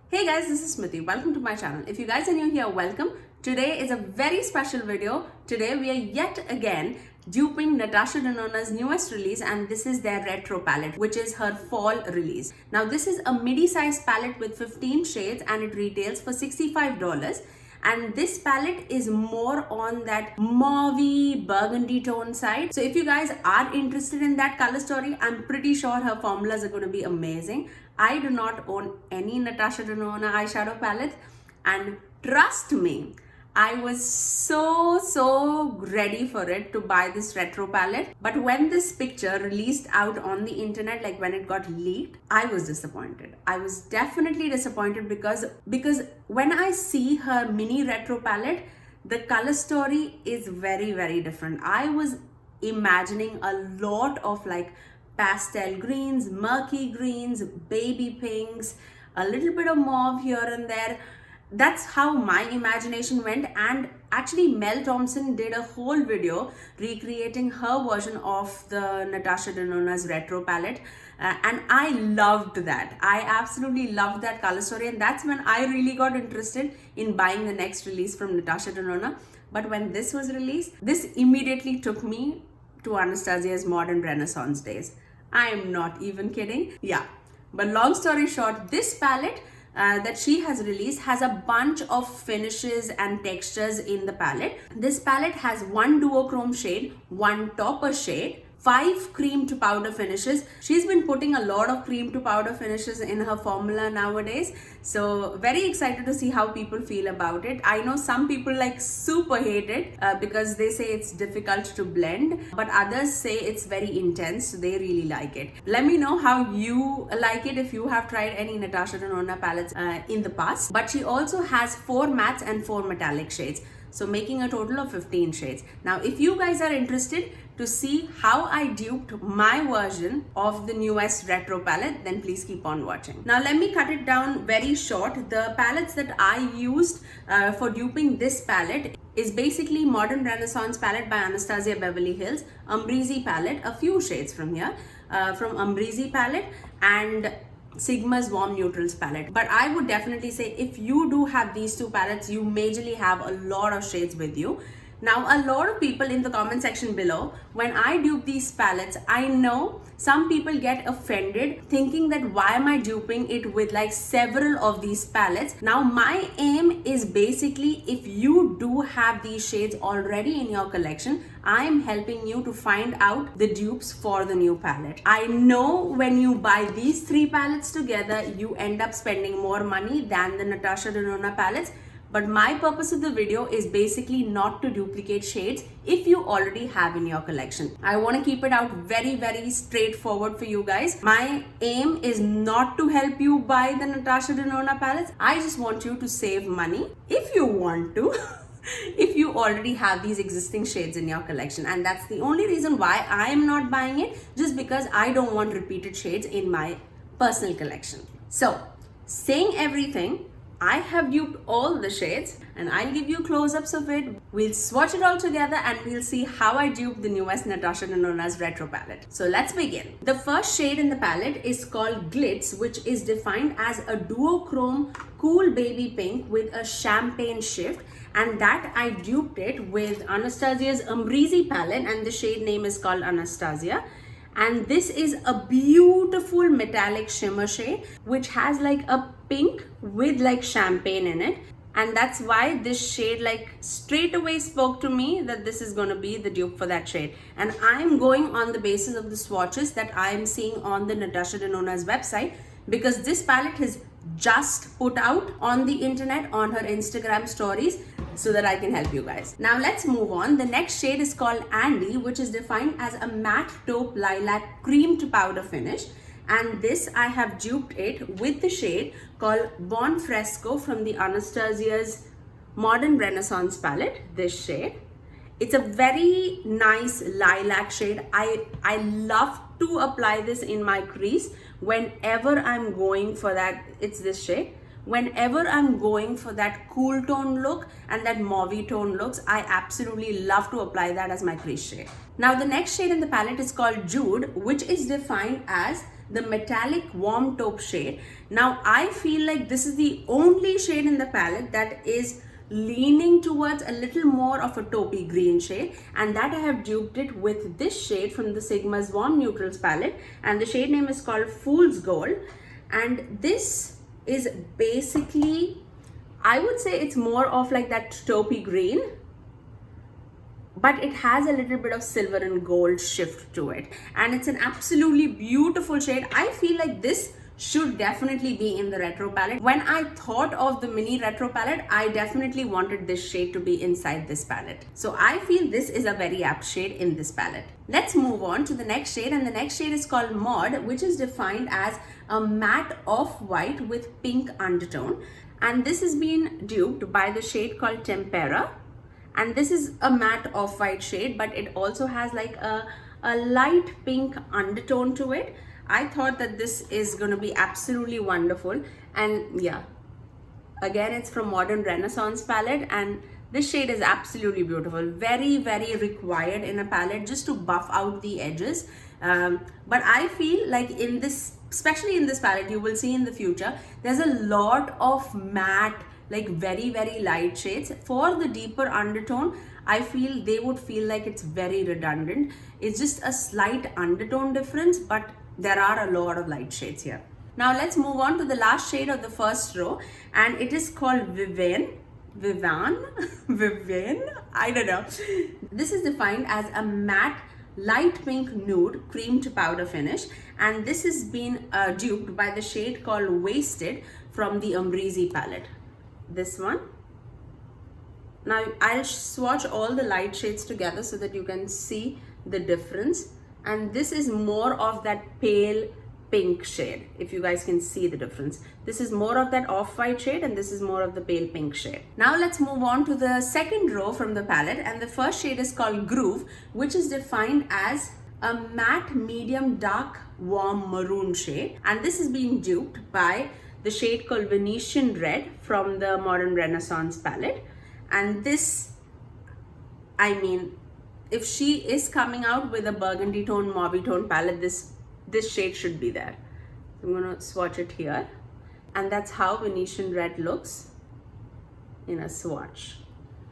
Hey guys, this is Smithy. Welcome to my channel. If you guys are new here, welcome. Today is a very special video. Today we are yet again duping Natasha Denona's newest release, and this is their retro palette, which is her fall release. Now this is a midi size palette with 15 shades and it retails for $65. And this palette is more on that mauve burgundy tone side. So if you guys are interested in that color story, I'm pretty sure her formulas are going to be amazing. I do not own any Natasha Denona eyeshadow palettes, and trust me, I was so ready for it to buy this retro palette. But when this picture released out on the internet, like when it got leaked, I was disappointed. I was definitely disappointed because when I see her mini retro palette, the color story is very different. I was imagining a lot of like pastel greens, murky greens, baby pinks, a little bit of mauve here and there. That's how my imagination went, and actually Mel Thompson did a whole video recreating her version of the Natasha Denona's retro palette, and I loved that. I absolutely loved that color story, and that's when I really got interested in buying the next release from Natasha Denona. But when this was released, this immediately took me to Anastasia's modern renaissance days. I am not even kidding. Yeah, but long story short, this palette that she has released has a bunch of finishes and textures in the palette. This palette has one duochrome shade, one topper shade, 5 cream to powder finishes. She's been putting a lot of cream to powder finishes in her formula nowadays. So very excited to see how people feel about it. I know some people like super hate it because they say it's difficult to blend, but others say it's very intense. So they really like it. Let me know how you like it if you have tried any Natasha Denona palettes in the past. But she also has 4 mattes and 4 metallic shades, so making a total of 15 shades. Now if you guys are interested to see how I duped my version of the newest retro palette, then please keep on watching. Now let me cut it down very short. The palettes that I used for duping this palette is basically Modern Renaissance palette by Anastasia Beverly Hills, Umbrizi palette, a few shades from here, from Umbrizi palette, and Sigma's Warm Neutrals palette. But I would definitely say if you do have these two palettes, you majorly have a lot of shades with you. Now a lot of people in the comment section below, when I dupe these palettes, I know some people get offended thinking that why am I duping it with like several of these palettes. Now my aim is basically, if you do have these shades already in your collection, I'm helping you to find out the dupes for the new palette. I know when you buy these 3 palettes together, you end up spending more money than the Natasha Denona palettes. But my purpose of the video is basically not to duplicate shades if you already have in your collection. I want to keep it out very straightforward for you guys. My aim is not to help you buy the Natasha Denona palettes. I just want you to save money if you want to. If you already have these existing shades in your collection, and that's the only reason why I am not buying it, just because I don't want repeated shades in my personal collection. So saying everything, I have duped all the shades and I'll give you close-ups of it. We'll swatch it all together and we'll see how I duped the newest Natasha Denona's retro palette. So let's begin. The first shade in the palette is called Glitz, which is defined as a duochrome cool baby pink with a champagne shift, and that I duped it with Anastasia's Umbrizi palette, and the shade name is called Anastasia. And this is a beautiful metallic shimmer shade which has like a pink with like champagne in it, and that's why this shade like straight away spoke to me that this is going to be the dupe for that shade. And I'm going on the basis of the swatches that I'm seeing on the Natasha Denona's website, because this palette has just put out on the internet on her Instagram stories, so that I can help you guys. Now let's move on. The next shade is called Andy, which is defined as a matte taupe lilac cream to powder finish, and this I have duped it with the shade called Bon Fresco from the Anastasia's Modern Renaissance palette, this shade. It's a very nice lilac shade. I love to apply this in my crease whenever I'm going for that. It's this shade. Whenever I'm going for that cool tone look and that mauve tone looks, I absolutely love to apply that as my crease shade. Now the next shade in the palette is called Jude, which is defined as the metallic warm taupe shade. Now I feel like this is the only shade in the palette that is leaning towards a little more of a taupey green shade, and that I have duped it with this shade from the Sigma's Warm Neutrals palette, and the shade name is called Fool's Gold. And this is basically, I would say it's more of like that taupey green, but it has a little bit of silver and gold shift to it, and it's an absolutely beautiful shade. I feel like this should definitely be in the retro palette. When I thought of the mini retro palette, I definitely wanted this shade to be inside this palette. So I feel this is a very apt shade in this palette. Let's move on to the next shade, and the next shade is called Mauve, which is defined as a matte off-white with pink undertone. And this has been duped by the shade called Tempera. And this is a matte off-white shade, but it also has like a light pink undertone to it. I thought that this is going to be absolutely wonderful. And yeah, again, it's from Modern Renaissance palette, and this shade is absolutely beautiful. Very, very required in a palette just to buff out the edges. But I feel like in this, especially in this palette, you will see in the future, there's a lot of matte, like very, very light shades. For the deeper undertone, I feel they would feel like it's very redundant. It's just a slight undertone difference, but there are a lot of light shades here. Now let's move on to the last shade of the first row, and it is called Vivian, I don't know. This is defined as a matte light pink nude cream to powder finish, and this has been duped by the shade called Wasted from the Umbrizi palette. This one. Now I'll swatch all the light shades together so that you can see the difference. And this is more of that pale pink shade, if you guys can see the difference. This is more of that off-white shade, and this is more of the pale pink shade. Now let's move on to the second row from the palette, and the first shade is called Groove, which is defined as a matte medium dark warm maroon shade, and this is being duped by the shade called Venetian Red from the Modern Renaissance palette. And this, I mean, if she is coming out with a burgundy tone, mauve tone palette, this shade should be there. I'm gonna swatch it here, and that's how Venetian Red looks in a swatch.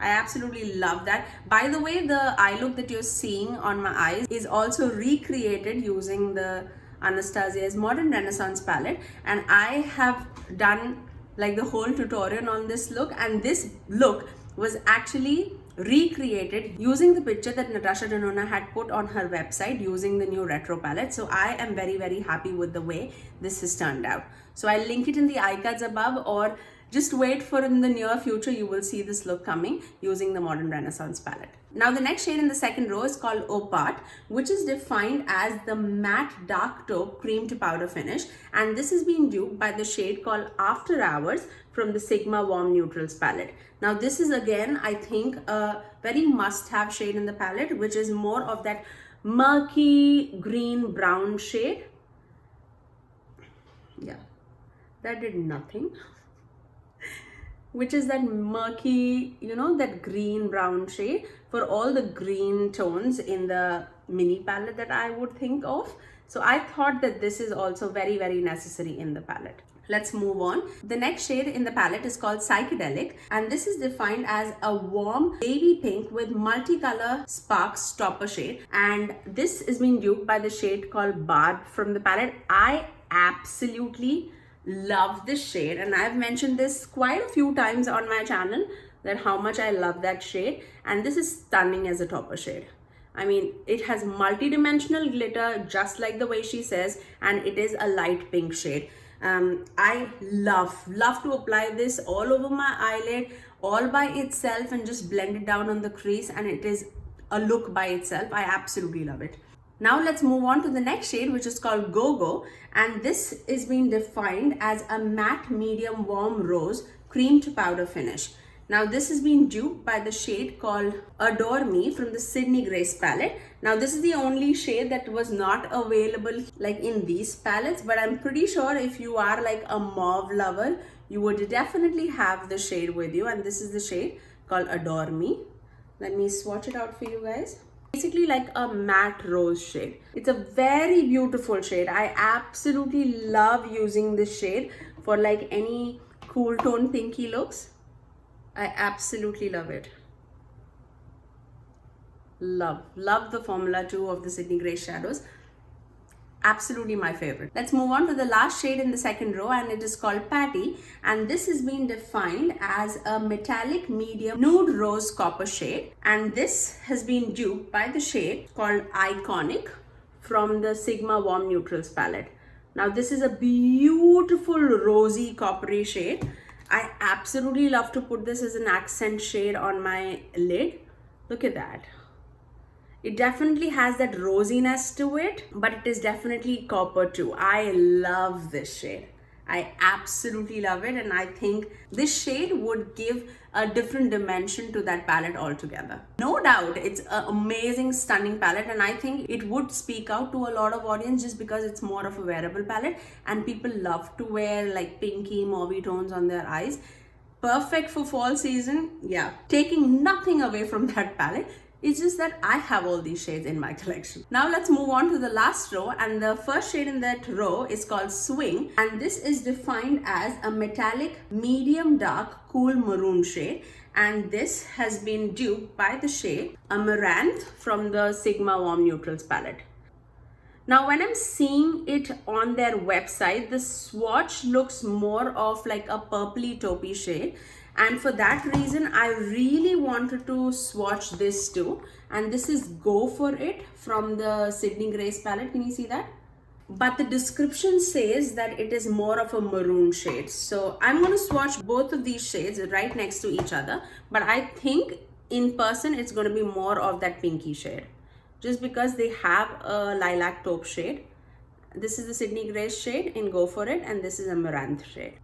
I absolutely love that. By the way, the eye look that you're seeing on my eyes is also recreated using the Anastasia's Modern Renaissance palette, and I have done like the whole tutorial on this look, and this look was actually recreated using the picture that Natasha Denona had put on her website using the new retro palette. So I am very, very happy with the way this has turned out. So I'll link it in the eye cards above, or just wait for in the near future, you will see this look coming using the Modern Renaissance palette. Now the next shade in the second row is called Opart, which is defined as the matte dark taupe cream to powder finish, and this is being duped by the shade called After Hours from the Sigma Warm Neutrals palette. Now this is again, I think, a very must-have shade in the palette, which is more of that murky green brown shade. Yeah, that did nothing. Which is that murky, you know, that green brown shade for all the green tones in the mini palette that I would think of. So I thought that this is also very, very necessary in the palette. Let's move on. The next shade in the palette is called Psychedelic, and this is defined as a warm baby pink with multicolor sparks topper shade, and this is being duped by the shade called Barb from the palette. I absolutely love this shade, and I've mentioned this quite a few times on my channel that how much I love that shade, and this is stunning as a topper shade. I mean, it has multi-dimensional glitter just like the way she says, and it is a light pink shade. I love to apply this all over my eyelid all by itself and just blend it down on the crease, and it is a look by itself. I absolutely love it. Now let's move on to the next shade, which is called Gogo, and this is being defined as a matte medium warm rose cream to powder finish. Now this is being duped by the shade called Adore Me from the Sydney Grace palette. Now this is the only shade that was not available like in these palettes, but I'm pretty sure if you are like a mauve lover, you would definitely have the shade with you, and this is the shade called Adore Me. Let me swatch it out for you guys. basically like a matte rose shade. It's a very beautiful shade. I absolutely love using this shade for like any cool tone pinky looks. I absolutely love it. Love the Formula 2 of the Sydney Grace shadows. Absolutely my favorite. Let's move on to the last shade in the second row, and it is called Patty, and this has been defined as a metallic medium nude rose copper shade, and this has been duped by the shade called Iconic from the Sigma Warm Neutrals palette. Now this is a beautiful rosy coppery shade. I absolutely love to put this as an accent shade on my lid. Look at that. It definitely has that rosiness to it, but it is definitely copper too. I love this shade. I absolutely love it, and I think this shade would give a different dimension to that palette altogether. No doubt, it's an amazing, stunning palette, and I think it would speak out to a lot of audience just because it's more of a wearable palette, and people love to wear like pinky, mauve tones on their eyes. Perfect for fall season, yeah. Taking nothing away from that palette. It's just that I have all these shades in my collection. Now let's move on to the last row, and the first shade in that row is called Swing, and this is defined as a metallic medium dark cool maroon shade, and this has been duped by the shade Amaranth from the Sigma Warm Neutrals palette. Now when I'm seeing it on their website, the swatch looks more of like a purpley taupey shade, and for that reason I really wanted to swatch this too, and this is Go For It from the Sydney Grace palette. Can you see that? But the description says that it is more of a maroon shade, so I'm going to swatch both of these shades right next to each other, but I think in person it's going to be more of that pinky shade, just because they have a lilac taupe shade. This is the Sydney Grace shade in Go For It, and this is Amaranth shade.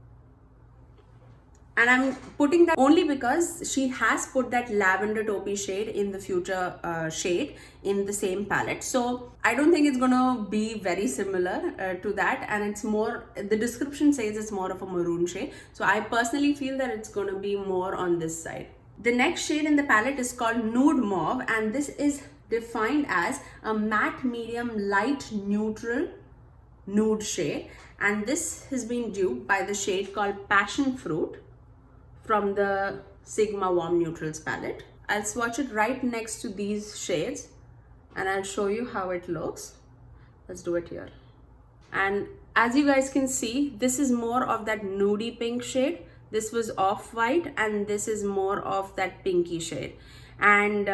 And I'm putting that only because she has put that lavender taupey shade in the future shade in the same palette. So I don't think it's gonna be very similar to that, and it's more, the description says it's more of a maroon shade. So I personally feel that it's gonna be more on this side. The next shade in the palette is called Nude Mauve, and this is defined as a matte medium light neutral nude shade, and this has been duped by the shade called Passion Fruit from the Sigma Warm Neutrals palette. I'll swatch it right next to these shades and I'll show you how it looks. Let's do it here. And as you guys can see, this is more of that nudie pink shade. This was off-white, and this is more of that pinky shade. And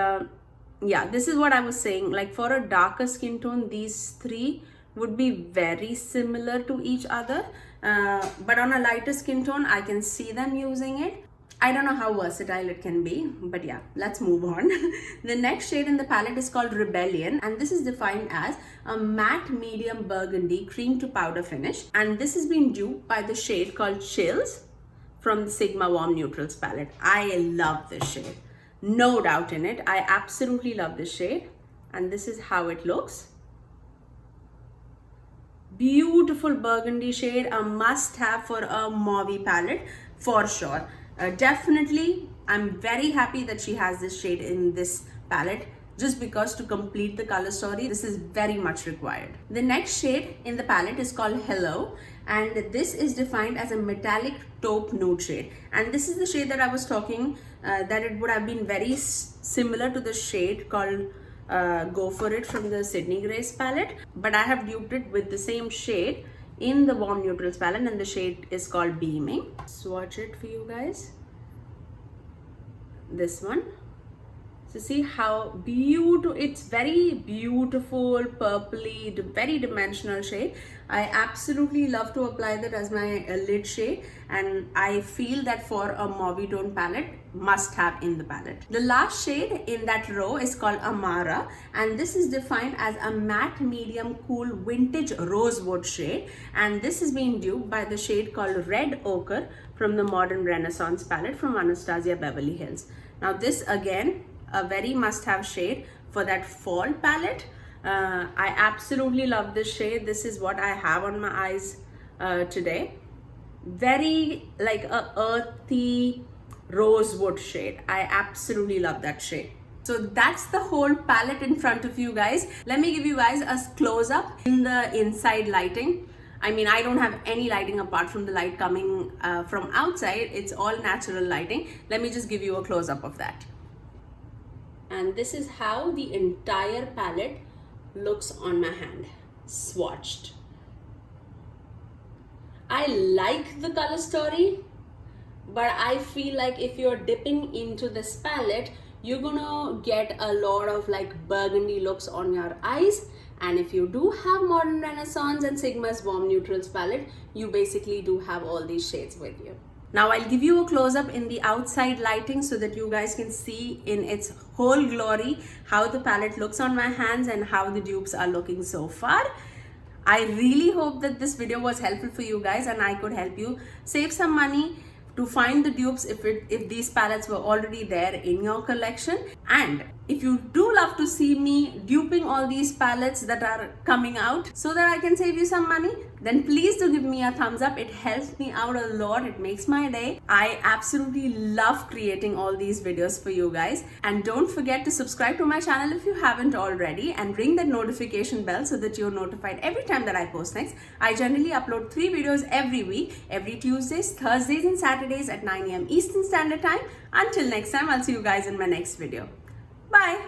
yeah, this is what I was saying, like for a darker skin tone, these three would be very similar to each other, but on a lighter skin tone I can see them using it. I don't know how versatile it can be, but yeah, let's move on. The next shade in the palette is called Rebellion, and this is defined as a matte medium burgundy cream to powder finish, and this has been duped by the shade called Chills from the Sigma Warm Neutrals palette. I love this shade, no doubt in it. I absolutely love this shade, and this is how it looks. Beautiful burgundy shade, a must have for a mauve palette for sure. Definitely, I'm very happy that she has this shade in this palette, just because to complete the color story, this is very much required. The next shade in the palette is called Hello, and this is defined as a metallic taupe nude shade. And this is the shade that I was talking, that it would have been very similar to the shade called Go For It from the Sydney Grace palette, but I have duped it with the same shade in the Warm Neutrals palette, and the shade is called Beaming. Swatch it for you guys. This one. So see how beautiful, it's very beautiful, purpley, very dimensional shade. I absolutely love to apply that as my lid shade, and I feel that for a mauve tone palette, must have in the palette. The last shade in that row is called Amara, and this is defined as a matte medium cool vintage rosewood shade, and this is being duped by the shade called Red Ochre from the Modern Renaissance palette from Anastasia Beverly Hills. Now this again, a very must-have shade for that fall palette. I absolutely love this shade. This is what I have on my eyes today. Very like a earthy rosewood shade. I absolutely love that shade. So that's the whole palette in front of you guys. Let me give you guys a close-up in the inside lighting. I mean, I don't have any lighting apart from the light coming from outside. It's all natural lighting. Let me just give you a close-up of that. And this is how the entire palette looks on my hand, swatched. I like the color story, but I feel like if you're dipping into this palette, you're gonna get a lot of like burgundy looks on your eyes. And if you do have Modern Renaissance and Sigma's Warm Neutrals palette, you basically do have all these shades with you. Now I'll give you a close-up in the outside lighting so that you guys can see in its whole glory how the palette looks on my hands and how the dupes are looking so far. I really hope that this video was helpful for you guys and I could help you save some money to find the dupes if these palettes were already there in your collection. And if you do love to see me duping all these palettes that are coming out so that I can save you some money, then please do give me a thumbs up. It helps me out a lot. It makes my day. I absolutely love creating all these videos for you guys. And don't forget to subscribe to my channel if you haven't already and ring that notification bell so that you're notified every time that I post next. I generally upload 3 videos every week, every Tuesdays, Thursdays and Saturdays at 9 AM Eastern Standard Time. Until next time, I'll see you guys in my next video. Bye.